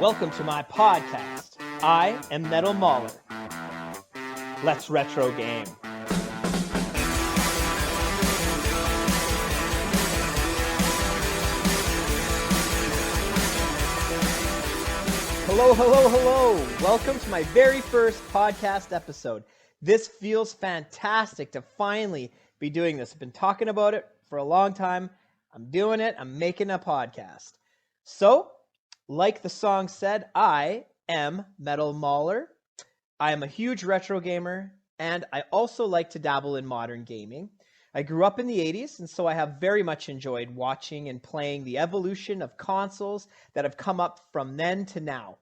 Welcome to my podcast. I am Metal Mauler. Let's retro game. Hello, hello, hello. Welcome to my very first podcast episode. This feels fantastic to finally be doing this. I've been talking about it for a long time. I'm doing it. I'm making a podcast. So, like the song said, I am Metal Mauler. I am a huge retro gamer, and I also like to dabble in modern gaming. I grew up in the 80s, and so I have very much enjoyed watching and playing the evolution of consoles that have come up from then to now.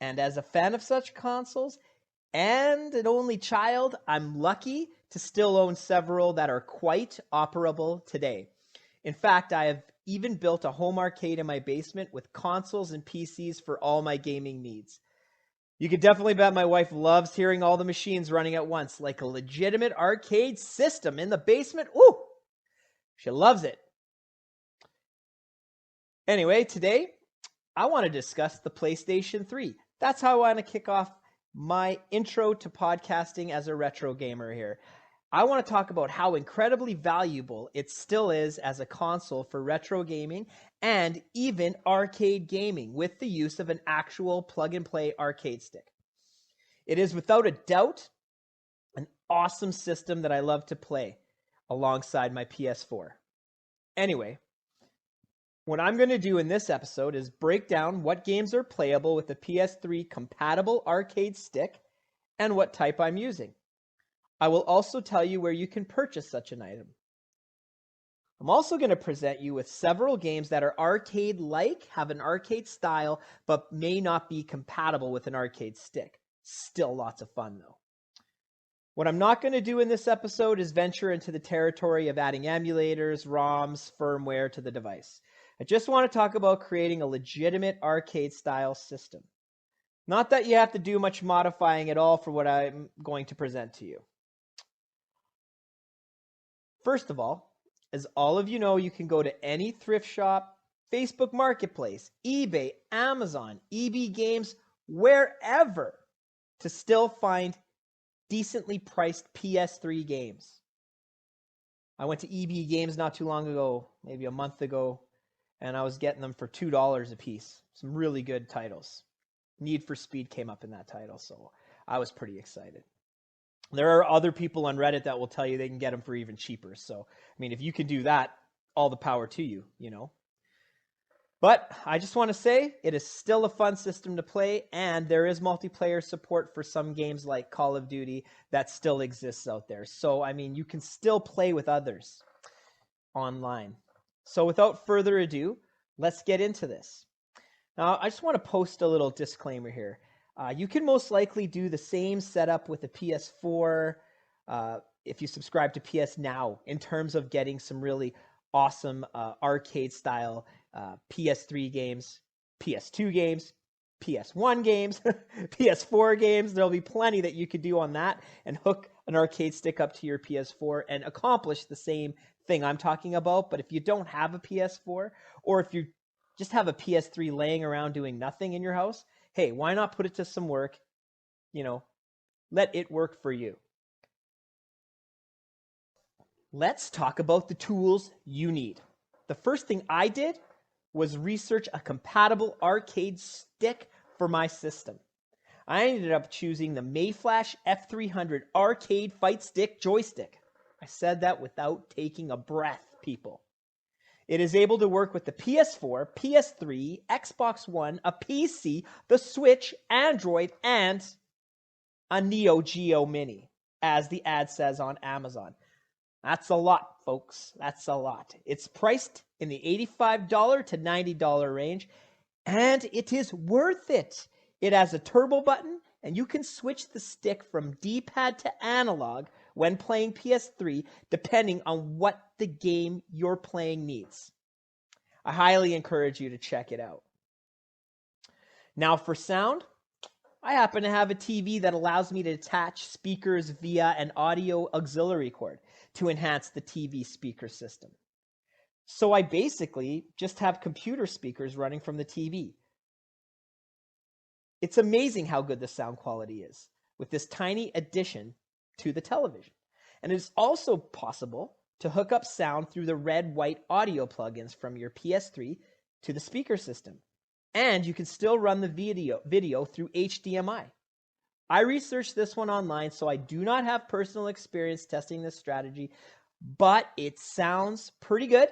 And as a fan of such consoles, and an only child, I'm lucky to still own several that are quite operable today. In fact, I have even built a home arcade in my basement with consoles and PCs for all my gaming needs. You can definitely bet my wife loves hearing all the machines running at once, like a legitimate arcade system in the basement. Ooh, she loves it. Anyway, today I want to discuss the PlayStation 3. That's how I want to kick off my intro to podcasting as a retro gamer here. I want to talk about how incredibly valuable it still is as a console for retro gaming and even arcade gaming with the use of an actual plug-and-play arcade stick. It is without a doubt an awesome system that I love to play alongside my PS4. Anyway, what I'm going to do in this episode is break down what games are playable with the PS3 compatible arcade stick and what type I'm using. I will also tell you where you can purchase such an item. I'm also going to present you with several games that are arcade-like, have an arcade style, but may not be compatible with an arcade stick. Still lots of fun, though. What I'm not going to do in this episode is venture into the territory of adding emulators, ROMs, firmware to the device. I just want to talk about creating a legitimate arcade-style system. Not that you have to do much modifying at all for what I'm going to present to you. First of all, as all of you know, you can go to any thrift shop, Facebook Marketplace, eBay, Amazon, EB Games, wherever, to still find decently priced PS3 games. I went to EB Games not too long ago, maybe a month ago, and I was getting them for $2 a piece. Some really good titles. Need for Speed came up in that title, so I was pretty excited. There are other people on Reddit that will tell you they can get them for even cheaper. So, I mean, if you can do that, all the power to you, you know. But I just want to say it is still a fun system to play, and there is multiplayer support for some games like Call of Duty that still exists out there. So, I mean, you can still play with others online. So, without further ado, let's get into this. Now, I just want to post a little disclaimer here. You can most likely do the same setup with a PS4 if you subscribe to PS Now in terms of getting some really awesome arcade-style PS3 games, PS2 games, PS1 games, PS4 games. There'll be plenty that you could do on that and hook an arcade stick up to your PS4 and accomplish the same thing I'm talking about. But if you don't have a PS4 or if you just have a PS3 laying around doing nothing in your house, hey, why not put it to some work? You know, let it work for you. Let's talk about the tools you need. The first thing I did was research a compatible arcade stick for my system. I ended up choosing the Mayflash F300 arcade fight stick joystick. I said that without taking a breath, people. It is able to work with the PS4, PS3, Xbox One, a PC, the Switch, Android, and a Neo Geo Mini, as the ad says on Amazon. That's a lot, folks. That's a lot. It's priced in the $85 to $90 range, and it is worth it. It has a turbo button, and you can switch the stick from D-pad to analog when playing PS3, depending on what the game you're playing needs. I highly encourage you to check it out. Now for sound, I happen to have a TV that allows me to attach speakers via an audio auxiliary cord to enhance the TV speaker system. So I basically just have computer speakers running from the TV. It's amazing how good the sound quality is with this tiny addition to the television. And it is also possible to hook up sound through the red-white audio plugins from your PS3 to the speaker system. And you can still run the video through HDMI. I researched this one online, so I do not have personal experience testing this strategy, but it sounds pretty good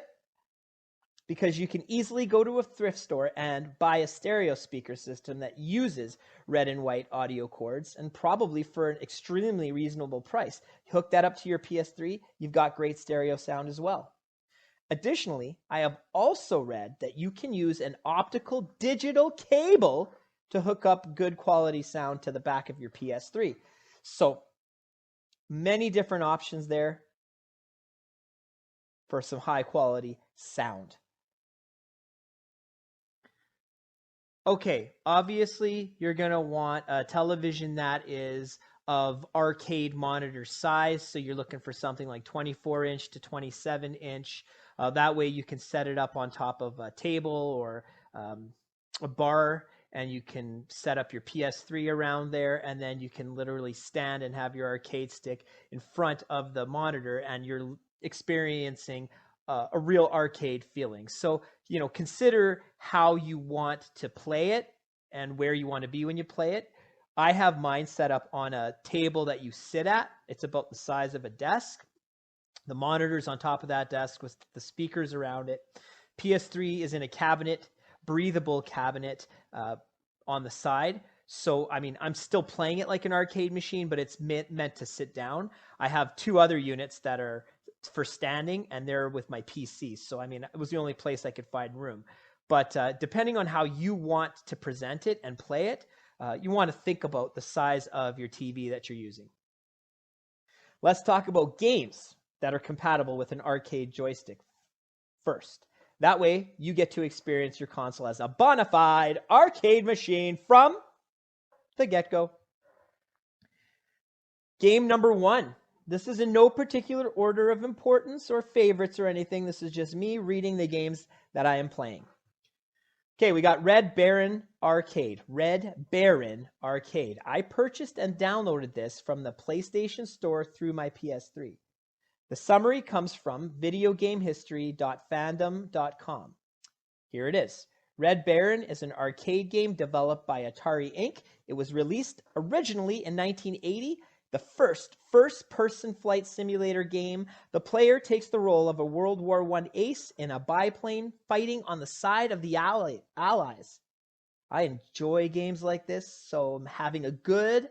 because you can easily go to a thrift store and buy a stereo speaker system that uses red and white audio cords, and probably for an extremely reasonable price. Hook that up to your PS3, you've got great stereo sound as well. Additionally, I have also read that you can use an optical digital cable to hook up good quality sound to the back of your PS3. So many different options there for some high quality sound. Okay, obviously you're going to want a television that is of arcade monitor size. So you're looking for something like 24-inch to 27-inch. That way you can set it up on top of a table or a bar, and you can set up your PS3 around there, and then you can literally stand and have your arcade stick in front of the monitor, and you're experiencing a real arcade feeling. So, consider how you want to play it and where you want to be when you play it. I have mine set up on a table that you sit at. It's about the size of a desk. The monitor's on top of that desk with the speakers around it. PS3 is in a cabinet, breathable cabinet on the side. So, I'm still playing it like an arcade machine, but it's meant to sit down. I have two other units that are for standing, and they're with my PC. So, it was the only place I could find room. But depending on how you want to present it and play it, you want to think about the size of your TV that you're using. Let's talk about games that are compatible with an arcade joystick first. That way, you get to experience your console as a bona fide arcade machine from the get-go. Game number 1. This is in no particular order of importance or favorites or anything. This is just me reading the games that I am playing. Okay, we got Red Baron Arcade. Red Baron Arcade. I purchased and downloaded this from the PlayStation Store through my PS3. The summary comes from videogamehistory.fandom.com. Here it is. Red Baron is an arcade game developed by Atari Inc. It was released originally in 1980, the first-person flight simulator game. The player takes the role of a World War I ace in a biplane fighting on the side of the Allies. I enjoy games like this, so I'm having a good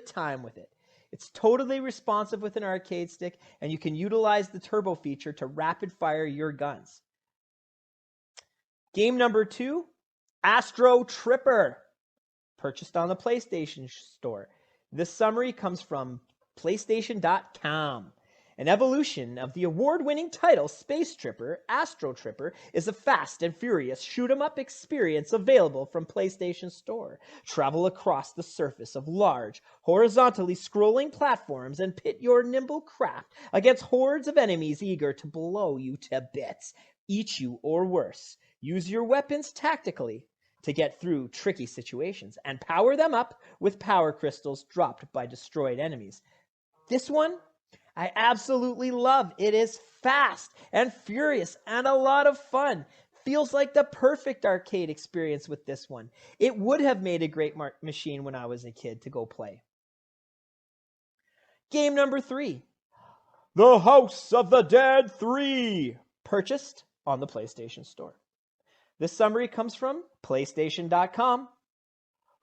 time with it. It's totally responsive with an arcade stick, and you can utilize the turbo feature to rapid fire your guns. Game number 2, Astro Tripper, purchased on the PlayStation Store. This summary comes from PlayStation.com. An evolution of the award-winning title Space Tripper, Astro Tripper is a fast and furious shoot-'em-up experience available from PlayStation Store. Travel across the surface of large, horizontally scrolling platforms and pit your nimble craft against hordes of enemies eager to blow you to bits, eat you, or worse. Use your weapons tactically to get through tricky situations and power them up with power crystals dropped by destroyed enemies. This one I absolutely love. It is fast and furious and a lot of fun. Feels like the perfect arcade experience with this one. It would have made a great machine when I was a kid to go play. Game number 3, The House of the Dead 3, purchased on the PlayStation Store. This summary comes from PlayStation.com.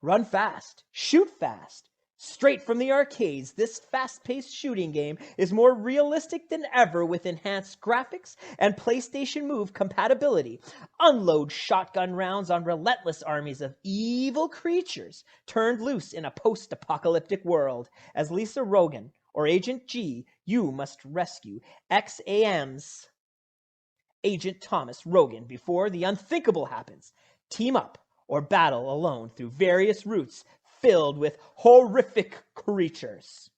Run fast, shoot fast. Straight from the arcades, this fast-paced shooting game is more realistic than ever with enhanced graphics and PlayStation Move compatibility. Unload shotgun rounds on relentless armies of evil creatures turned loose in a post-apocalyptic world. As Lisa Rogan or Agent G, you must rescue XAM's Agent Thomas Rogan before the unthinkable happens. Team up or battle alone through various routes filled with horrific creatures.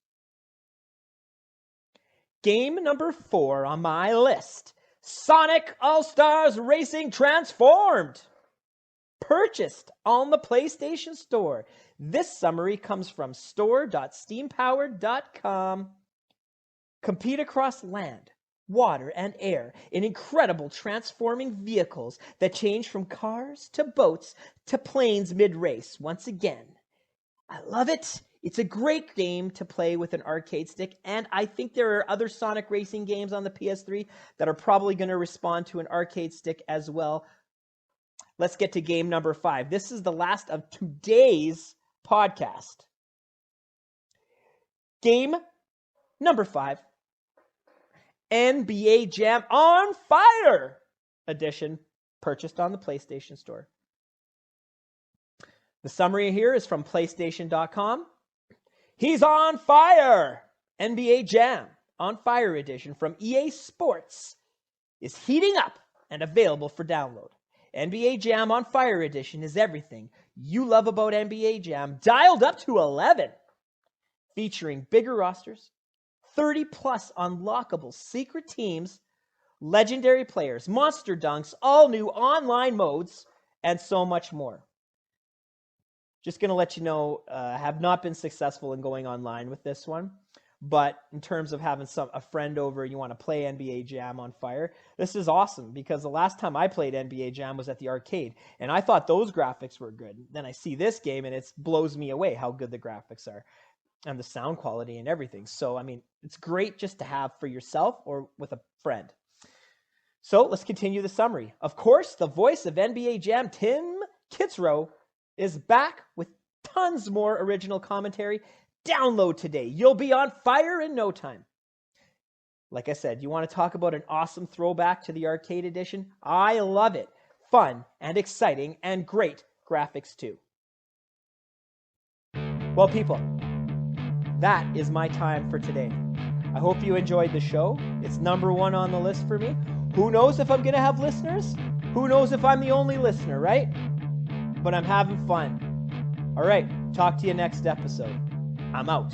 Game number 4 on my list, Sonic All-Stars Racing Transformed. purchased on the PlayStation Store. This summary comes from store.steampowered.com. Compete across land, water, and air in incredible transforming vehicles that change from cars to boats to planes mid-race once again. I love it. It's a great game to play with an arcade stick, and I think there are other Sonic racing games on the PS3 that are probably going to respond to an arcade stick as well. Let's get to game number 5. This is the last of today's podcast. Game number 5. NBA Jam on Fire edition, purchased on the PlayStation Store. The summary here is from PlayStation.com. He's on fire! NBA Jam on Fire edition from EA Sports is heating up and available for download. NBA Jam on Fire edition is everything you love about NBA Jam, dialed up to 11. Featuring bigger rosters, 30-plus unlockable secret teams, legendary players, monster dunks, all new online modes, and so much more. Just going to let you know, I have not been successful in going online with this one. But in terms of having a friend over, you want to play NBA Jam on Fire, this is awesome because the last time I played NBA Jam was at the arcade, and I thought those graphics were good. Then I see this game, and it blows me away how good the graphics are and the sound quality and everything. So, I mean, it's great just to have for yourself or with a friend. So let's continue the summary. Of course, the voice of NBA Jam, Tim Kitzrow, is back with tons more original commentary. Download today. You'll be on fire in no time. Like I said, you want to talk about an awesome throwback to the arcade edition? I love it. Fun and exciting and great graphics too. Well, people, that is my time for today. I hope you enjoyed the show. It's number 1 on the list for me. Who knows if I'm going to have listeners? Who knows if I'm the only listener, right? But I'm having fun. All right, talk to you next episode. I'm out.